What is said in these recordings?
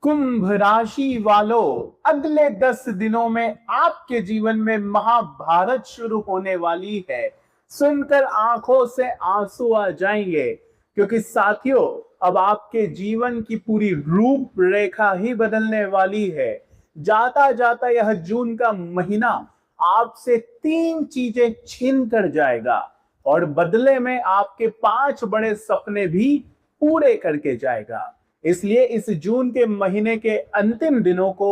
कुंभ राशि वालों, अगले 10 दिनों में आपके जीवन में महाभारत शुरू होने वाली है। सुनकर आंखों से आंसू आ जाएंगे, क्योंकि साथियों, अब आपके जीवन की पूरी रूपरेखा ही बदलने वाली है। जाता जाता यह जून का महीना आपसे 3 चीजें छीन कर जाएगा और बदले में आपके 5 बड़े सपने भी पूरे करके जाएगा। इसलिए इस जून के महीने के अंतिम दिनों को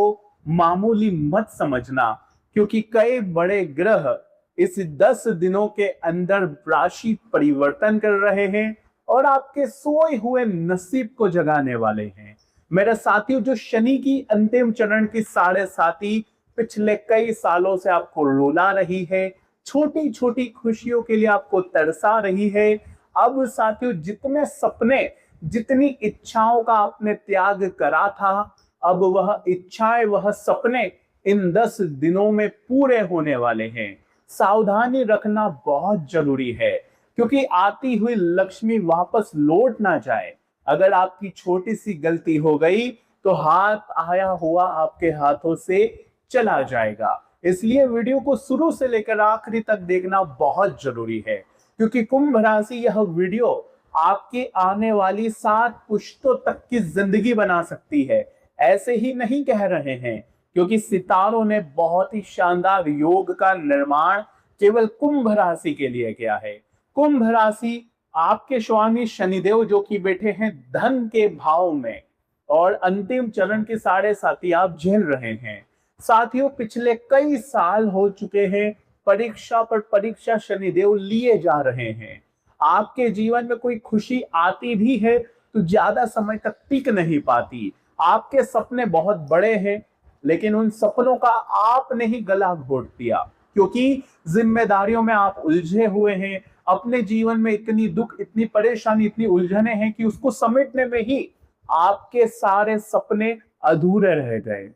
मामूली मत समझना, क्योंकि कई बड़े ग्रह इस 10 दिनों के अंदर राशि परिवर्तन कर रहे हैं और आपके सोए हुए नसीब को जगाने वाले हैं। मेरे साथियों, जो शनि की अंतिम चरण की साढ़े साथी पिछले कई सालों से आपको रुला रही है, छोटी छोटी खुशियों के लिए आपको तरसा रही है, अब साथियों, जितने सपने, जितनी इच्छाओं का आपने त्याग करा था, अब वह इच्छाएं, वह सपने इन 10 दिनों में पूरे होने वाले हैं। सावधानी रखना बहुत जरूरी है, क्योंकि आती हुई लक्ष्मी वापस लौट ना जाए। अगर आपकी छोटी सी गलती हो गई तो हाथ आया हुआ आपके हाथों से चला जाएगा। इसलिए वीडियो को शुरू से लेकर आखिरी तक देखना बहुत जरूरी है, क्योंकि कुंभ राशि यह वीडियो आपके आने वाली 7 पुश्तों तक की जिंदगी बना सकती है। ऐसे ही नहीं कह रहे हैं, क्योंकि सितारों ने बहुत ही शानदार योग का निर्माण केवल कुंभ राशि के लिए किया है। कुंभ राशि आपके स्वामी शनिदेव, जो कि बैठे हैं धन के भाव में, और अंतिम चरण के साढ़े साथी आप झेल रहे हैं। साथियों, पिछले कई साल हो चुके हैं, परीक्षा पर परीक्षा शनिदेव लिए जा रहे हैं। आपके जीवन में कोई खुशी आती भी है तो ज्यादा समय तक टिक नहीं पाती। आपके सपने बहुत बड़े हैं, लेकिन उन सपनों का आपने ही गला घोट दिया, क्योंकि जिम्मेदारियों में आप उलझे हुए हैं। अपने जीवन में इतनी दुख, इतनी परेशानी, इतनी उलझने हैं कि उसको समेटने में ही आपके सारे सपने अधूरे रह गए।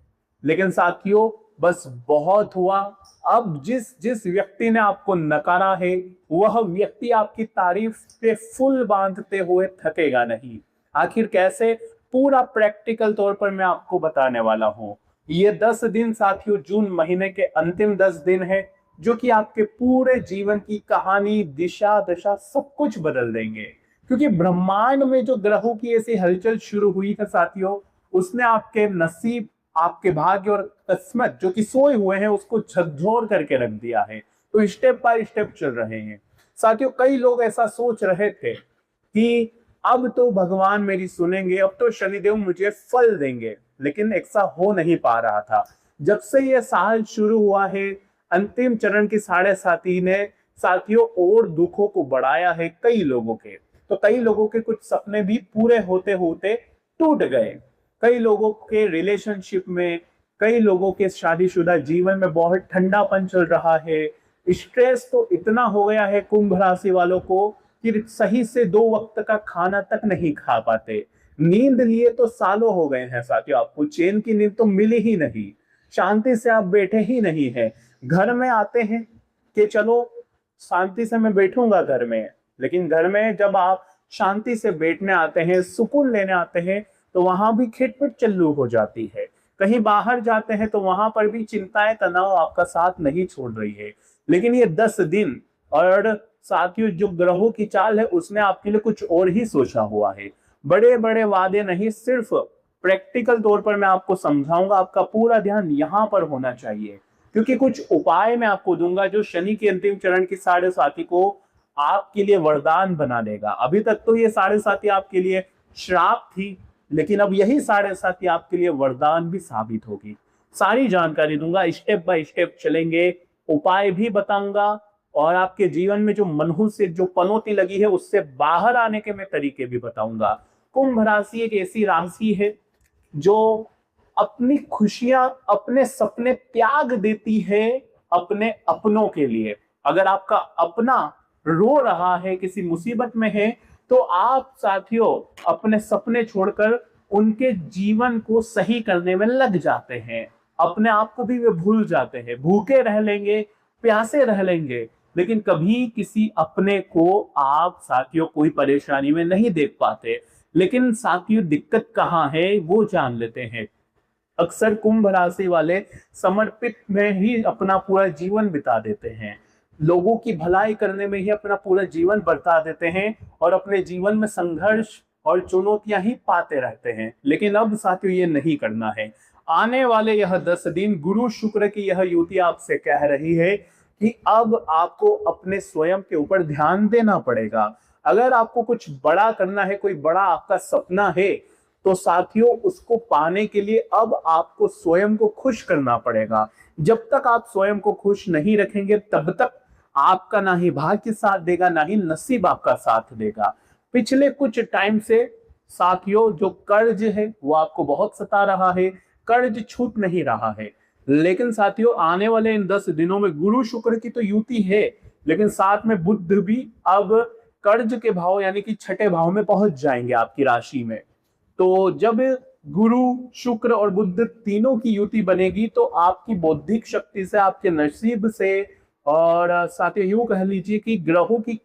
लेकिन साथियों, बस बहुत हुआ। अब जिस जिस व्यक्ति ने आपको नकारा है, वह व्यक्ति आपकी तारीफ पे फुल बांधते हुए थकेगा नहीं। आखिर कैसे? पूरा प्रैक्टिकल तौर पर मैं आपको बताने वाला हूं। ये 10 दिन साथियों, जून महीने के अंतिम 10 दिन है, जो कि आपके पूरे जीवन की कहानी, दिशा दशा सब कुछ बदल देंगे। क्योंकि ब्रह्मांड में जो ग्रहों की ऐसी हलचल शुरू हुई है साथियों, उसने आपके नसीब, आपके भाग्य और किस्मत, जो कि सोए हुए हैं, उसको झकझोर करके रख दिया है। तो स्टेप बाय स्टेप चल रहे हैं साथियों। कई लोग ऐसा सोच रहे थे कि अब तो भगवान मेरी सुनेंगे, अब तो शनिदेव मुझे फल देंगे, लेकिन ऐसा हो नहीं पा रहा था। जब से यह साल शुरू हुआ है, अंतिम चरण की साढ़े साथी ने साथियों और दुखों को बढ़ाया है कई लोगों के। तो कई लोगों के कुछ सपने भी पूरे होते होते टूट गए। कई लोगों के रिलेशनशिप में, कई लोगों के शादीशुदा जीवन में बहुत ठंडापन चल रहा है। स्ट्रेस तो इतना हो गया है कुंभ राशि वालों को कि सही से 2 वक्त का खाना तक नहीं खा पाते। नींद लिए तो सालों हो गए हैं साथियों, आपको चैन की नींद तो मिली ही नहीं। शांति से आप बैठे ही नहीं है। घर में आते हैं कि चलो शांति से मैं बैठूंगा घर में, लेकिन घर में जब आप शांति से बैठने आते हैं, सुकून लेने आते हैं, तो वहां भी खिटपिट चालू हो जाती है। कहीं बाहर जाते हैं तो वहां पर भी चिंताएं, तनाव आपका साथ नहीं छोड़ रही है। लेकिन ये 10 दिन, और साथियों, जो ग्रहों की चाल है उसने आपके लिए कुछ और ही सोचा हुआ है। बड़े बड़े वादे नहीं, सिर्फ प्रैक्टिकल तौर पर मैं आपको समझाऊंगा। आपका पूरा ध्यान यहाँ पर होना चाहिए, क्योंकि कुछ उपाय मैं आपको दूंगा जो शनि के अंतिम चरण की साढ़े साथी को आपके लिए वरदान बना देगा। अभी तक तो ये साढ़े साथी आपके लिए श्राप थी, लेकिन अब यही साढ़े साथी आपके लिए वरदान भी साबित होगी। सारी जानकारी दूंगा, स्टेप बाय स्टेप चलेंगे, उपाय भी बताऊंगा, और आपके जीवन में जो मनहूस से जो पनौती लगी है उससे बाहर आने के मैं तरीके भी बताऊंगा। कुंभ राशि एक ऐसी राशि है जो अपनी खुशियां, अपने सपने त्याग देती है अपने अपनों के लिए। अगर आपका अपना रो रहा है, किसी मुसीबत में है, तो आप साथियों अपने सपने छोड़कर उनके जीवन को सही करने में लग जाते हैं। अपने आप को भी वे भूल जाते हैं। भूखे रह लेंगे, प्यासे रह लेंगे, लेकिन कभी किसी अपने को आप साथियों कोई परेशानी में नहीं देख पाते। लेकिन साथियों दिक्कत कहाँ है वो जान लेते हैं। अक्सर कुंभ राशि वाले समर्पित में ही अपना पूरा जीवन बिता देते हैं, लोगों की भलाई करने में ही अपना पूरा जीवन बरता देते हैं और अपने जीवन में संघर्ष और चुनौतियां ही पाते रहते हैं। लेकिन अब साथियों ये नहीं करना है। आने वाले यह 10 दिन गुरु शुक्र की यह युति आपसे कह रही है कि अब आपको अपने स्वयं के ऊपर ध्यान देना पड़ेगा। अगर आपको कुछ बड़ा करना है, कोई बड़ा आपका सपना है, तो साथियों उसको पाने के लिए अब आपको स्वयं को खुश करना पड़ेगा। जब तक आप स्वयं को खुश नहीं रखेंगे तब तक आपका ना ही भाग्य साथ देगा, ना ही नसीब आपका साथ देगा। पिछले कुछ टाइम से साथियों जो कर्ज है वो आपको बहुत सता रहा है, कर्ज छूट नहीं रहा है। लेकिन साथियों आने वाले इन 10 दिनों में गुरु शुक्र की तो युति है, लेकिन साथ में बुध भी अब कर्ज के भाव यानी कि छठे भाव में पहुंच जाएंगे आपकी राशि में। तो जब गुरु शुक्र और बुध तीनों की युति बनेगी तो आपकी बौद्धिक शक्ति से, आपके नसीब से और साथियों यूं कह लीजिए कि ग्रहों की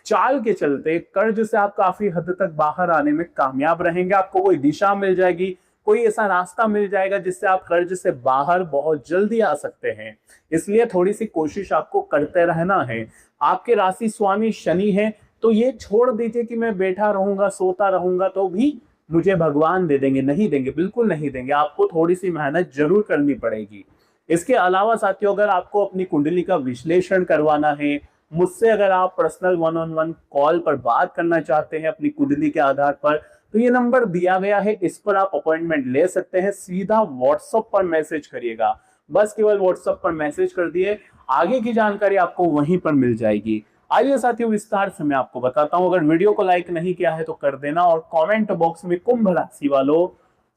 चाल के चलते कर्ज से आप काफी हद तक बाहर आने में कामयाब रहेंगे। आपको कोई दिशा मिल जाएगी, कोई ऐसा रास्ता मिल जाएगा जिससे आप कर्ज से बाहर बहुत जल्दी आ सकते हैं। इसलिए थोड़ी सी कोशिश आपको करते रहना है। आपके राशि स्वामी शनि है, तो ये छोड़ दीजिए कि मैं बैठा रहूंगा, सोता रहूंगा तो भी मुझे भगवान दे देंगे, नहीं देंगे, बिल्कुल नहीं देंगे। आपको थोड़ी सी मेहनत जरूर करनी पड़ेगी। इसके अलावा साथियों अगर आपको अपनी कुंडली का विश्लेषण करवाना है, मुझसे अगर आप पर्सनल 1-on-1 कॉल पर बात करना चाहते हैं अपनी कुंडली के आधार पर, तो ये नंबर दिया गया है, इस पर आप अपॉइंटमेंट ले सकते हैं। सीधा व्हाट्सएप पर मैसेज करिएगा, बस केवल व्हाट्सएप पर मैसेज कर दिए, आगे की जानकारी आपको वहीं पर मिल जाएगी। आइए साथियों विस्तार से मैं आपको बताता हूं। अगर वीडियो को लाइक नहीं किया है तो कर देना और कमेंट बॉक्स में कुंभ राशि वालों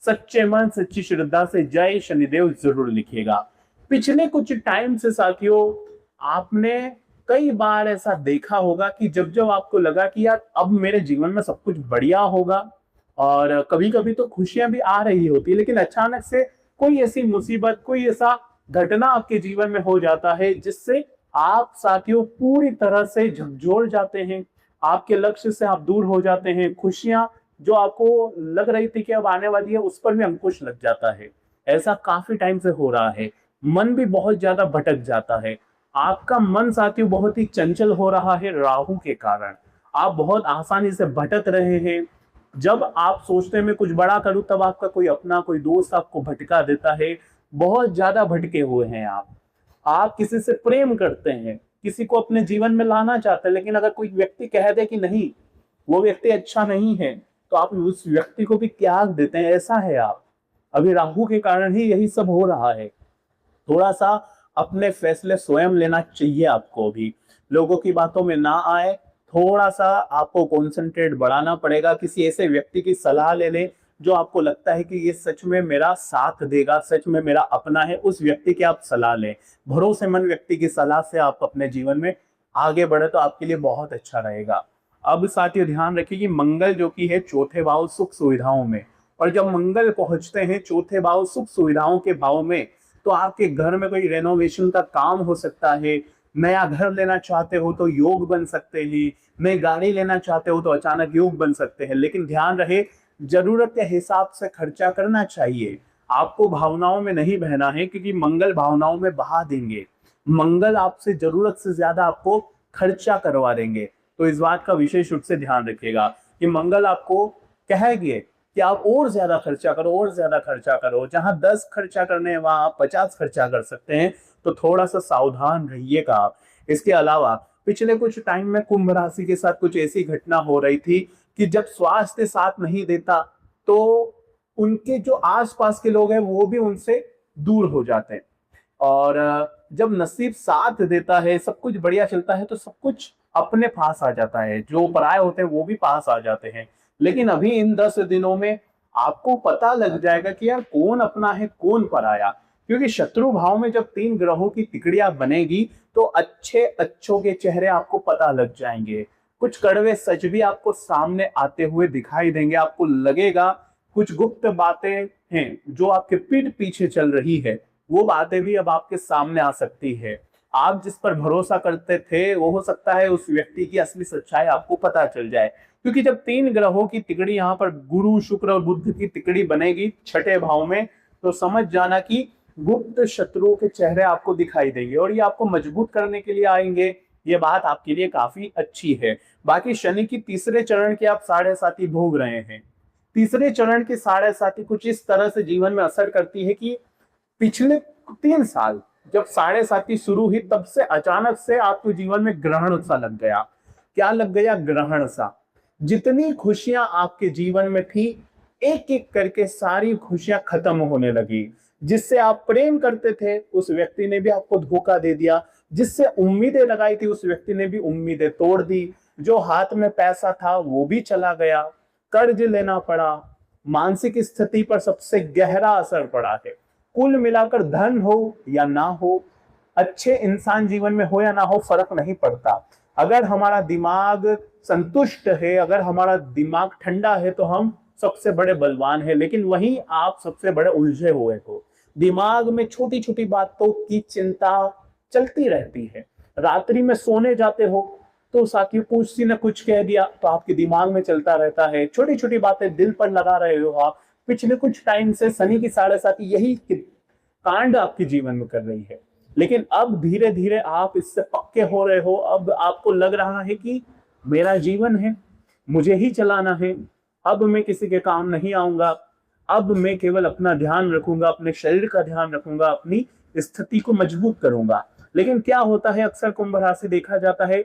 सच्चे मन सच्ची श्रद्धा से जय शनिदेव जरूर लिखिएगा। पिछले कुछ टाइम से साथियों आपने कई बार ऐसा देखा होगा कि जब जब आपको लगा कि यार अब मेरे जीवन में सब कुछ बढ़िया होगा और कभी कभी तो खुशियां भी आ रही होती है, लेकिन अचानक से कोई ऐसी मुसीबत, कोई ऐसा घटना आपके जीवन में हो जाता है जिससे आप साथियों पूरी तरह से झकझोर जाते हैं, आपके लक्ष्य से आप दूर हो जाते हैं। खुशियां जो आपको लग रही थी कि अब आने वाली है उस पर भी अंकुश लग जाता है। ऐसा काफी टाइम से हो रहा है। मन भी बहुत ज्यादा भटक जाता है। आपका मन साथियों बहुत ही चंचल हो रहा है राहु के कारण। आप बहुत आसानी से भटक रहे हैं। जब आप सोचते हैं मैं कुछ बड़ा करूं तब आपका कोई अपना, कोई दोस्त आपको भटका देता है। बहुत ज्यादा भटके हुए हैं आप किसी से प्रेम करते हैं, किसी को अपने जीवन में लाना चाहते हैं, लेकिन अगर कोई व्यक्ति कह दे कि नहीं वो व्यक्ति अच्छा नहीं है तो आप उस व्यक्ति को भी त्याग देते हैं। ऐसा है आप अभी राहु के कारण ही यही सब हो रहा है। थोड़ा सा अपने फैसले स्वयं लेना चाहिए आपको भी, लोगों की बातों में ना आए। थोड़ा सा आपको कंसंट्रेट बढ़ाना पड़ेगा। किसी ऐसे व्यक्ति की सलाह ले लें जो आपको लगता है कि ये सच में मेरा साथ देगा, सच में मेरा अपना है, उस व्यक्ति की आप सलाह लें। भरोसेमंद व्यक्ति की सलाह से आप अपने जीवन में आगे बढ़े तो आपके लिए बहुत अच्छा रहेगा। अब साथियों ध्यान रखिए कि मंगल जो कि है चौथे भाव सुख सुविधाओं में, और जब मंगल पहुंचते हैं चौथे भाव सुख सुविधाओं के भाव में तो आपके घर में कोई रेनोवेशन का काम हो सकता है। नया घर लेना चाहते हो तो योग बन सकते हैं, नई गाड़ी लेना चाहते हो तो अचानक योग बन सकते हैं। लेकिन ध्यान रहे जरूरत के हिसाब से खर्चा करना चाहिए। आपको भावनाओं में नहीं बहना है क्योंकि मंगल भावनाओं में बहा देंगे। मंगल आपसे जरूरत से ज्यादा आपको खर्चा करवा देंगे। तो इस बात का विशेष रूप से ध्यान रखिएगा कि मंगल आपको कहेंगे कि आप और ज्यादा खर्चा करो, और ज्यादा खर्चा करो। जहां 10 खर्चा करने हैं वहां आप 50 खर्चा कर सकते हैं। तो थोड़ा सा सावधान रहिएगा आप। इसके अलावा पिछले कुछ टाइम में कुंभ राशि के साथ कुछ ऐसी घटना हो रही थी कि जब स्वास्थ्य साथ नहीं देता तो उनके जो आसपास के लोग हैं वो भी उनसे दूर हो जाते हैं। और जब नसीब साथ देता है, सब कुछ बढ़िया चलता है, तो सब कुछ अपने पास आ जाता है। जो पराये होते हैं वो भी पास आ जाते हैं। लेकिन अभी इन 10 दिनों में आपको पता लग जाएगा कि यार कौन अपना है कौन पराया। क्योंकि शत्रु भाव में जब 3 ग्रहों की तिकड़ियां बनेगी तो अच्छे अच्छों के चेहरे आपको पता लग जाएंगे। कुछ कड़वे सच भी आपको सामने आते हुए दिखाई देंगे। आपको लगेगा कुछ गुप्त बातें हैं जो आपके पीठ पीछे चल रही है, वो बातें भी अब आपके सामने आ सकती है। आप जिस पर भरोसा करते थे वो हो सकता है उस व्यक्ति की असली सच्चाई आपको पता चल जाए। क्योंकि जब 3 ग्रहों की तिकड़ी यहाँ पर गुरु शुक्र और बुध की तिकड़ी बनेगी छठे भाव में, तो समझ जाना कि गुप्त शत्रुओं के चेहरे आपको दिखाई देंगे और ये आपको मजबूत करने के लिए आएंगे। ये बात आपके लिए काफी अच्छी है। बाकी शनि की तीसरे चरण की आप 7.5 भोग रहे हैं। तीसरे चरण की 7.5 कुछ इस तरह से जीवन में असर करती है कि पिछले 3 साल जब 7.5 शुरू हुई तब से अचानक से आपके जीवन में ग्रहण सा लग गया। क्या लग गया? ग्रहण सा। जितनी खुशियां आपके जीवन में थी एक एक करके सारी खुशियां खत्म होने लगी। जिससे आप प्रेम करते थे उस व्यक्ति ने भी आपको धोखा दे दिया। जिससे उम्मीदें लगाई थी उस व्यक्ति ने भी उम्मीदें तोड़ दी। जो हाथ में पैसा था वो भी चला गया। कर्ज लेना पड़ा। मानसिक स्थिति पर सबसे गहरा असर पड़ा है। कुल मिलाकर धन हो या ना हो, अच्छे इंसान जीवन में हो या ना हो, फर्क नहीं पड़ता। अगर हमारा दिमाग संतुष्ट है, अगर हमारा दिमाग ठंडा है तो हम सबसे बड़े बलवान है। लेकिन वहीं आप सबसे बड़े उलझे हुए हो। दिमाग में छोटी छोटी बातों की चिंता चलती रहती है। रात्रि में सोने जाते हो तो साथियों किसी ने कुछ कह दिया तो आपके दिमाग में चलता रहता है। छोटी छोटी बातें दिल पर लगा रहे हो आप। पिछले कुछ टाइम से शनि की 7.5 यही कांड आपके जीवन में कर रही है। लेकिन अब धीरे धीरे आप इससे पक्के हो रहे हो। अब आपको लग रहा है कि मेरा जीवन है, मुझे ही चलाना है। अब मैं किसी के काम नहीं आऊंगा। अब मैं केवल अपना ध्यान रखूंगा, अपने शरीर का ध्यान रखूंगा, अपनी स्थिति को मजबूत करूंगा। लेकिन क्या होता है, अक्सर कुंभ राशि देखा जाता है,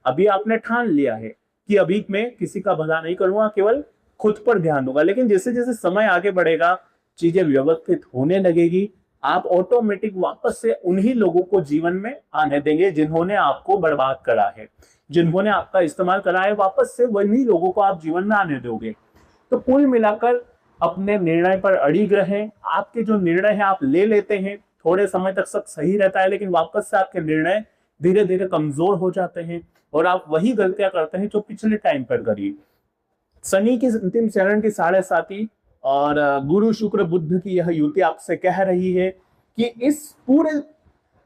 अभी आपने ठान लिया है कि अभी मैं किसी का भला नहीं करूंगा, केवल खुद पर ध्यान दूंगा। लेकिन जैसे जैसे समय आगे बढ़ेगा, चीजें व्यवस्थित होने लगेगी। आप ऑटोमेटिक वापस से उन्हीं लोगों को जीवन में आने देंगे जिन्होंने आपको बर्बाद करा है, जिन्होंने आपका इस्तेमाल करा है। वापस से वही लोगों को आप जीवन में आने दोगे। तो कुल मिलाकर अपने निर्णय पर अड़िग रहें। आपके जो निर्णय है आप ले लेते हैं, थोड़े समय तक सब सही रहता है, लेकिन वापस से आपके निर्णय धीरे धीरे कमजोर हो जाते हैं और आप वही गलतियां करते हैं जो पिछले टाइम पर करी। शनि की अंतिम चरण की 7.5 और गुरु शुक्र बुध की यह युति आपसे कह रही है कि इस पूरे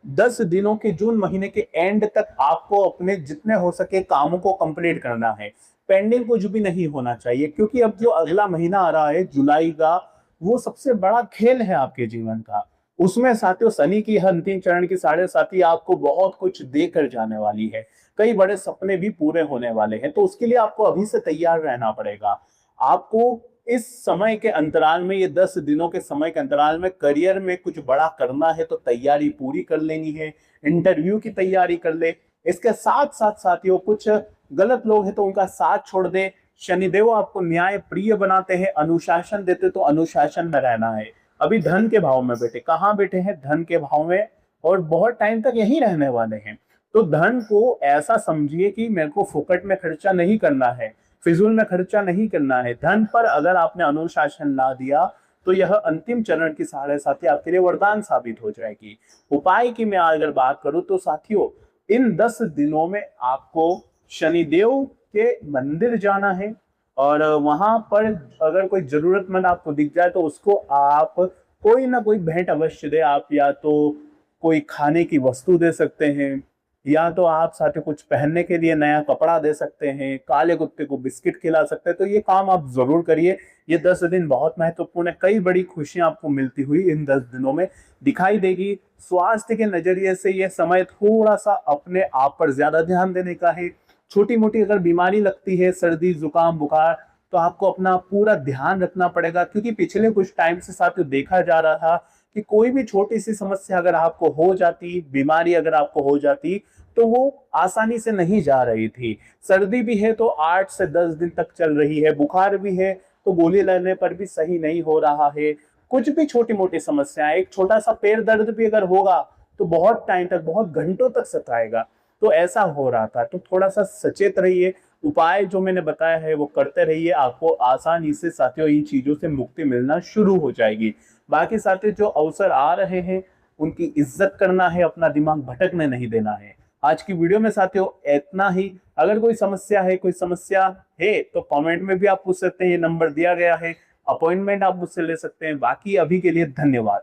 10 दिनों के जून महीने के एंड तक आपको अपने जितने हो सके कामों को कंप्लीट करना है। पेंडिंग कुछ भी नहीं होना चाहिए, क्योंकि अब जो अगला महीना आ रहा है जुलाई का, वो सबसे बड़ा खेल है आपके जीवन का। उसमें साथियों शनि की अंतिम चरण की 7.5 आपको बहुत कुछ देकर जाने वाली है। कई बड़े सपने भी पूरे होने वाले हैं। तो उसके लिए आपको अभी से तैयार रहना पड़ेगा। आपको इस समय के अंतराल में, ये 10 दिनों के समय के अंतराल में करियर में कुछ बड़ा करना है तो तैयारी पूरी कर लेनी है। इंटरव्यू की तैयारी कर ले। इसके साथ साथ साथियों कुछ गलत लोग हैं तो उनका साथ छोड़ दे। शनिदेव आपको न्याय प्रिय बनाते हैं, अनुशासन देते तो अनुशासन में रहना है। अभी धन के भाव में बैठे, कहाँ बैठे हैं? धन के भाव में, और बहुत टाइम तक यही रहने वाले हैं। तो धन को ऐसा समझिए कि मेरे को फोकट में खर्चा नहीं करना है, फिजूल में खर्चा नहीं करना है। धन पर अगर आपने अनुशासन ला दिया तो यह अंतिम चरण की 7.5 आपके लिए वरदान साबित हो जाएगी। उपाय की मैं अगर बात करूं तो साथियों इन 10 दिनों में आपको शनिदेव के मंदिर जाना है और वहां पर अगर कोई जरूरतमंद आपको दिख जाए तो उसको आप कोई ना कोई भेंट अवश्य दे। आप या तो कोई खाने की वस्तु दे सकते हैं, या तो आप साथ कुछ पहनने के लिए नया कपड़ा दे सकते हैं, काले कुत्ते को बिस्किट खिला सकते हैं। तो ये काम आप जरूर करिए। ये 10 दिन बहुत महत्वपूर्ण है। कई बड़ी खुशियां आपको मिलती हुई इन 10 दिनों में दिखाई देगी। स्वास्थ्य के नजरिए से यह समय थोड़ा सा अपने आप पर ज्यादा ध्यान देने का है। छोटी मोटी अगर बीमारी लगती है, सर्दी जुकाम बुखार, तो आपको अपना पूरा ध्यान रखना पड़ेगा। क्योंकि पिछले कुछ टाइम से साथियों देखा जा रहा था कि कोई भी छोटी सी समस्या अगर आपको हो जाती, बीमारी अगर आपको हो जाती, तो वो आसानी से नहीं जा रही थी। सर्दी भी है तो 8 से 10 दिन तक चल रही है। बुखार भी है तो गोली लेने पर भी सही नहीं हो रहा है। कुछ भी छोटी मोटी समस्याएं, एक छोटा सा पैर दर्द भी अगर होगा तो बहुत टाइम तक, बहुत घंटों तक सताएगा। तो ऐसा हो रहा था। तो थोड़ा सा सचेत रहिए। उपाय जो मैंने बताया है वो करते रहिए। आपको आसानी से साथियों इन चीजों से मुक्ति मिलना शुरू हो जाएगी। बाकी साथियों जो अवसर आ रहे हैं उनकी इज्जत करना है, अपना दिमाग भटकने नहीं देना है। आज की वीडियो में साथियों इतना ही। अगर कोई समस्या है तो कमेंट में भी आप पूछ सकते हैं। ये नंबर दिया गया है, अपॉइंटमेंट आप मुझसे ले सकते हैं। बाकी अभी के लिए धन्यवाद।